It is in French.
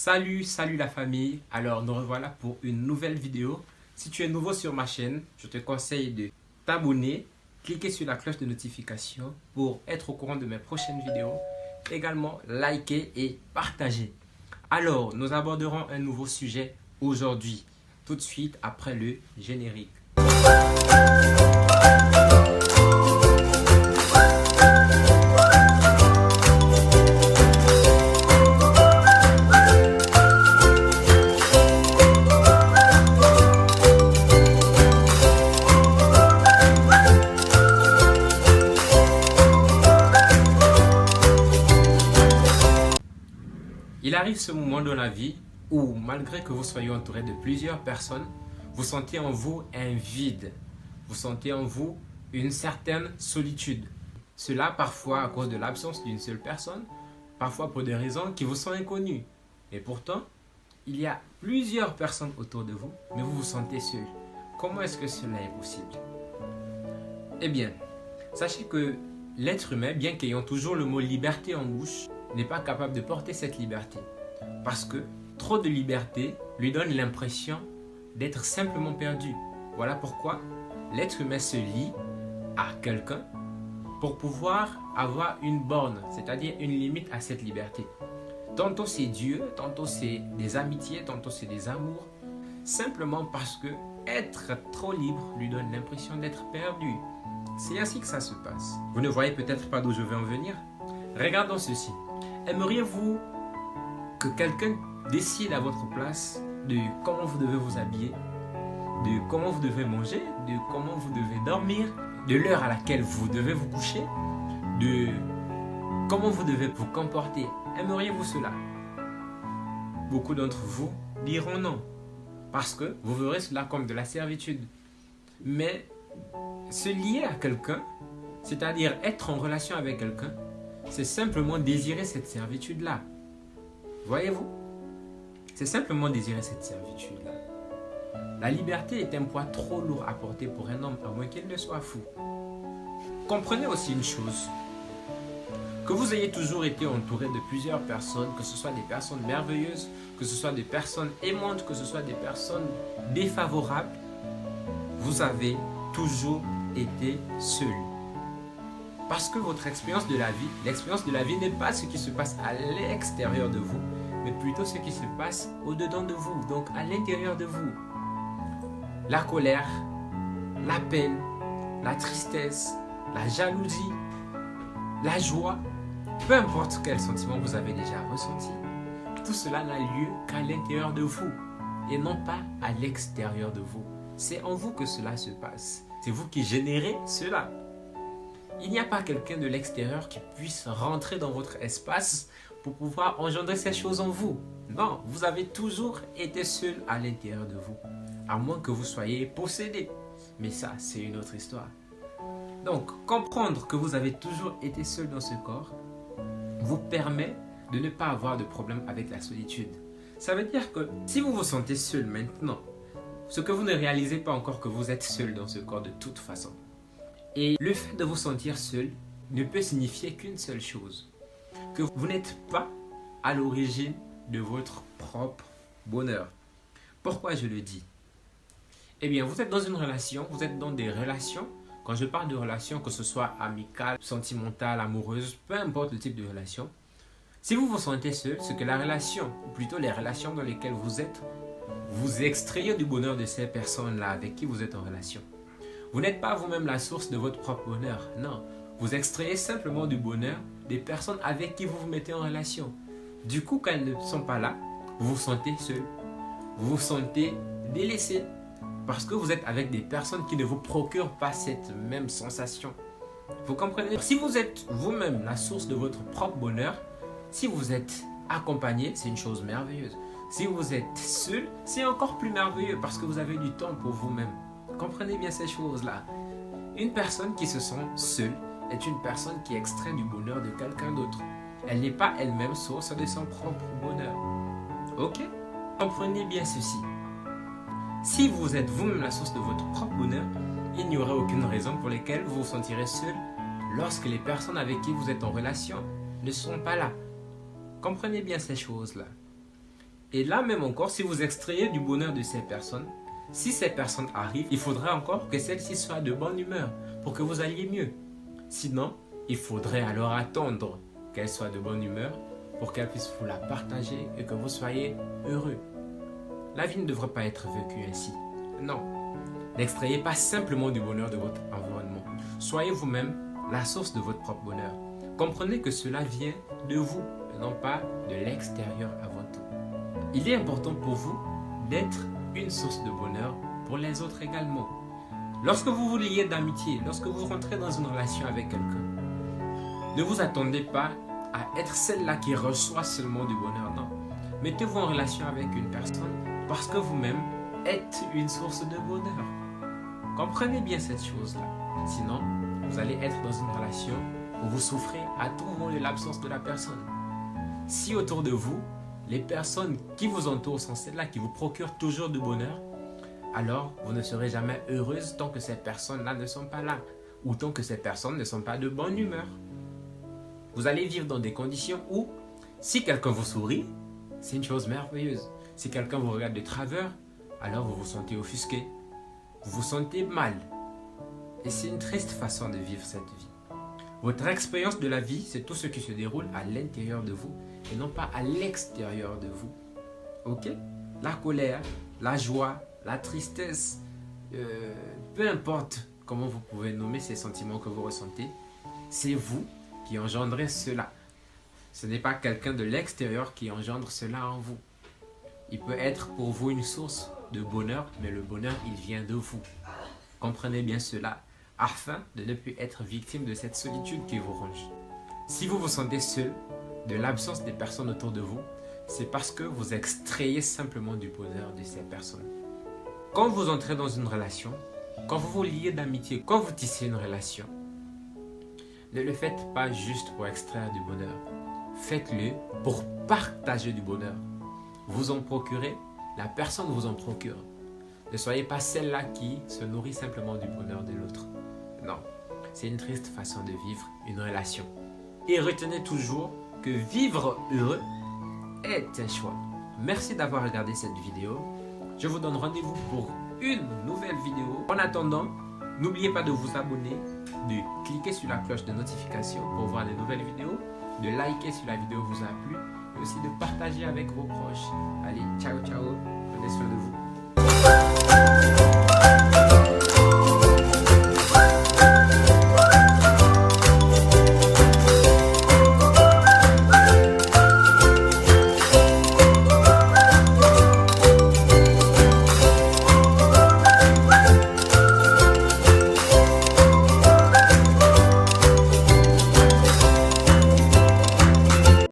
Salut la famille. Alors nous revoilà pour une nouvelle vidéo. Si tu es nouveau sur ma chaîne, je te conseille de t'abonner, cliquer sur la cloche de notification pour être au courant de mes prochaines vidéos. Également liker et partager. Alors nous aborderons un nouveau sujet aujourd'hui, tout de suite après le générique. Il arrive ce moment dans la vie où, malgré que vous soyez entouré de plusieurs personnes, vous sentez en vous un vide. Vous sentez en vous une certaine solitude. Cela parfois à cause de l'absence d'une seule personne, parfois pour des raisons qui vous sont inconnues. Et pourtant, il y a plusieurs personnes autour de vous, mais vous vous sentez seul. Comment est-ce que cela est possible? Eh bien, sachez que l'être humain, bien qu'ayant toujours le mot liberté en bouche, n'est pas capable de porter cette liberté. Parce que trop de liberté lui donne l'impression d'être simplement perdu. Voilà pourquoi l'être humain se lie à quelqu'un pour pouvoir avoir une borne, c'est-à-dire une limite à cette liberté. Tantôt c'est Dieu, tantôt c'est des amitiés, tantôt c'est des amours. Simplement parce que être trop libre lui donne l'impression d'être perdu. C'est ainsi que ça se passe. Vous ne voyez peut-être pas d'où je veux en venir? Regardons ceci. Aimeriez-vous que quelqu'un décide à votre place de comment vous devez vous habiller, de comment vous devez manger, de comment vous devez dormir, de l'heure à laquelle vous devez vous coucher, de comment vous devez vous comporter? Aimeriez-vous cela? Beaucoup d'entre vous diront non, parce que vous verrez cela comme de la servitude. Mais se lier à quelqu'un, c'est-à-dire être en relation avec quelqu'un, c'est simplement désirer cette servitude-là. Voyez-vous? C'est simplement désirer cette servitude-là. La liberté est un poids trop lourd à porter pour un homme, à moins qu'il ne soit fou. Comprenez aussi une chose. Que vous ayez toujours été entouré de plusieurs personnes, que ce soit des personnes merveilleuses, que ce soit des personnes aimantes, que ce soit des personnes défavorables, vous avez toujours été seul. Parce que votre expérience de la vie, l'expérience de la vie n'est pas ce qui se passe à l'extérieur de vous, mais plutôt ce qui se passe au-dedans de vous, donc à l'intérieur de vous. La colère, la peine, la tristesse, la jalousie, la joie, peu importe quel sentiment vous avez déjà ressenti, tout cela n'a lieu qu'à l'intérieur de vous et non pas à l'extérieur de vous. C'est en vous que cela se passe. C'est vous qui générez cela. Il n'y a pas quelqu'un de l'extérieur qui puisse rentrer dans votre espace pour pouvoir engendrer ces choses en vous. Non, vous avez toujours été seul à l'intérieur de vous, à moins que vous soyez possédé. Mais ça, c'est une autre histoire. Donc, comprendre que vous avez toujours été seul dans ce corps vous permet de ne pas avoir de problème avec la solitude. Ça veut dire que si vous vous sentez seul maintenant, ce que vous ne réalisez pas encore que vous êtes seul dans ce corps de toute façon. Et le fait de vous sentir seul ne peut signifier qu'une seule chose, que vous n'êtes pas à l'origine de votre propre bonheur. Pourquoi je le dis? Eh bien, vous êtes dans une relation, vous êtes dans des relations. Quand je parle de relations, que ce soit amicales, sentimentales, amoureuses, peu importe le type de relation, si vous vous sentez seul, c'est que la relation, ou plutôt les relations dans lesquelles vous êtes, vous extrayez du bonheur de ces personnes-là avec qui vous êtes en relation. Vous n'êtes pas vous-même la source de votre propre bonheur, non. Vous extrayez simplement du bonheur des personnes avec qui vous vous mettez en relation. Du coup, quand elles ne sont pas là, vous vous sentez seul. Vous vous sentez délaissé. Parce que vous êtes avec des personnes qui ne vous procurent pas cette même sensation. Vous comprenez? Si vous êtes vous-même la source de votre propre bonheur, si vous êtes accompagné, c'est une chose merveilleuse. Si vous êtes seul, c'est encore plus merveilleux parce que vous avez du temps pour vous-même. Comprenez bien ces choses-là. Une personne qui se sent seule est une personne qui extrait du bonheur de quelqu'un d'autre. Elle n'est pas elle-même source de son propre bonheur. Ok? Comprenez bien ceci. Si vous êtes vous-même la source de votre propre bonheur, il n'y aurait aucune raison pour laquelle vous vous sentirez seul lorsque les personnes avec qui vous êtes en relation ne sont pas là. Comprenez bien ces choses-là. Et là même encore, si vous extrayez du bonheur de ces personnes, si ces personnes arrivent, il faudra encore que celles-ci soient de bonne humeur pour que vous alliez mieux. Sinon, il faudrait alors attendre qu'elles soient de bonne humeur pour qu'elles puissent vous la partager et que vous soyez heureux. La vie ne devrait pas être vécue ainsi. Non. N'extrayez pas simplement du bonheur de votre environnement. Soyez vous-même la source de votre propre bonheur. Comprenez que cela vient de vous et non pas de l'extérieur avant tout. Il est important pour vous d'être une source de bonheur pour les autres également. Lorsque vous vous liez d'amitié, lorsque vous rentrez dans une relation avec quelqu'un, ne vous attendez pas à être celle-là qui reçoit seulement du bonheur, non. Mettez-vous en relation avec une personne parce que vous-même êtes une source de bonheur. Comprenez bien cette chose-là. Sinon, vous allez être dans une relation où vous souffrez à tout moment de l'absence de la personne. Si autour de vous, les personnes qui vous entourent sont celles-là qui vous procurent toujours du bonheur, alors vous ne serez jamais heureuse tant que ces personnes-là ne sont pas là ou tant que ces personnes ne sont pas de bonne humeur. Vous allez vivre dans des conditions où, si quelqu'un vous sourit, c'est une chose merveilleuse. Si quelqu'un vous regarde de travers, alors vous vous sentez offusqué, vous vous sentez mal. Et c'est une triste façon de vivre cette vie. Votre expérience de la vie, c'est tout ce qui se déroule à l'intérieur de vous et non pas à l'extérieur de vous. Ok? La colère, la joie, la tristesse, peu importe comment vous pouvez nommer ces sentiments que vous ressentez, c'est vous qui engendrez cela. Ce n'est pas quelqu'un de l'extérieur qui engendre cela en vous. Il peut être pour vous une source de bonheur, mais le bonheur, il vient de vous. Comprenez bien cela, afin de ne plus être victime de cette solitude qui vous ronge. Si vous vous sentez seul, de l'absence des personnes autour de vous, c'est parce que vous extrayez simplement du bonheur de ces personnes. Quand vous entrez dans une relation, quand vous vous liez d'amitié, quand vous tissez une relation, ne le faites pas juste pour extraire du bonheur. Faites-le pour partager du bonheur. Vous en procurez, la personne vous en procure. Ne soyez pas celle-là qui se nourrit simplement du bonheur de l'autre. Non, c'est une triste façon de vivre une relation. Et retenez toujours que vivre heureux est un choix. Merci d'avoir regardé cette vidéo. Je vous donne rendez-vous pour une nouvelle vidéo. En attendant, n'oubliez pas de vous abonner, de cliquer sur la cloche de notification pour voir les nouvelles vidéos, de liker si la vidéo vous a plu et aussi de partager avec vos proches. Allez, ciao ciao, prenez soin de vous.